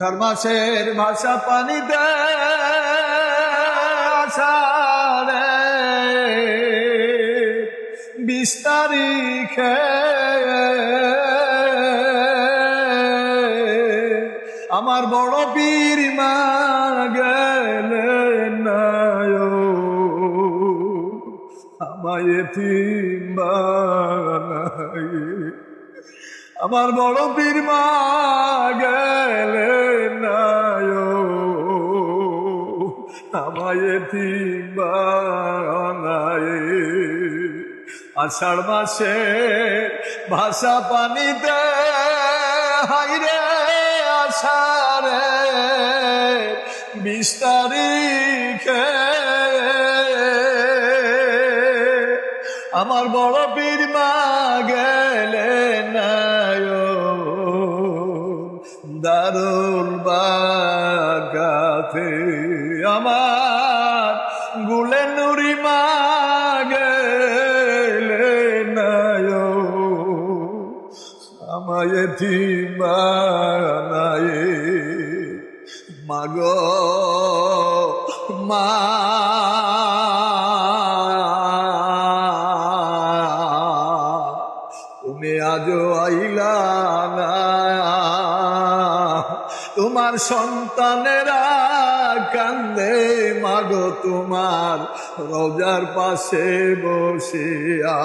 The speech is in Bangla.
মাসের ভাষা পানিতে আষাঢ়ে 20 তারিখে আমার বড় পীর মা গেলেন না আমায় এতিম বানায়ে। আমার বড় পীর মা গেলেন না আমায় এতিম বানায়ে। আষাঢ় মাসে ভাষা পানিতে হাইরে আষাঢ়ে 20 তারিখে আমার বড় পীর মা গেলেন না দারুল বাগাতে। আমার গুলে নুরি মা গেলেন না আমায় এতিম বানায়ে। মাগো মা তুমি আজও আইলা না, তোমার সন্তানেরা কান্দে মাগো তোমার রোজার পাশে বসিয়া।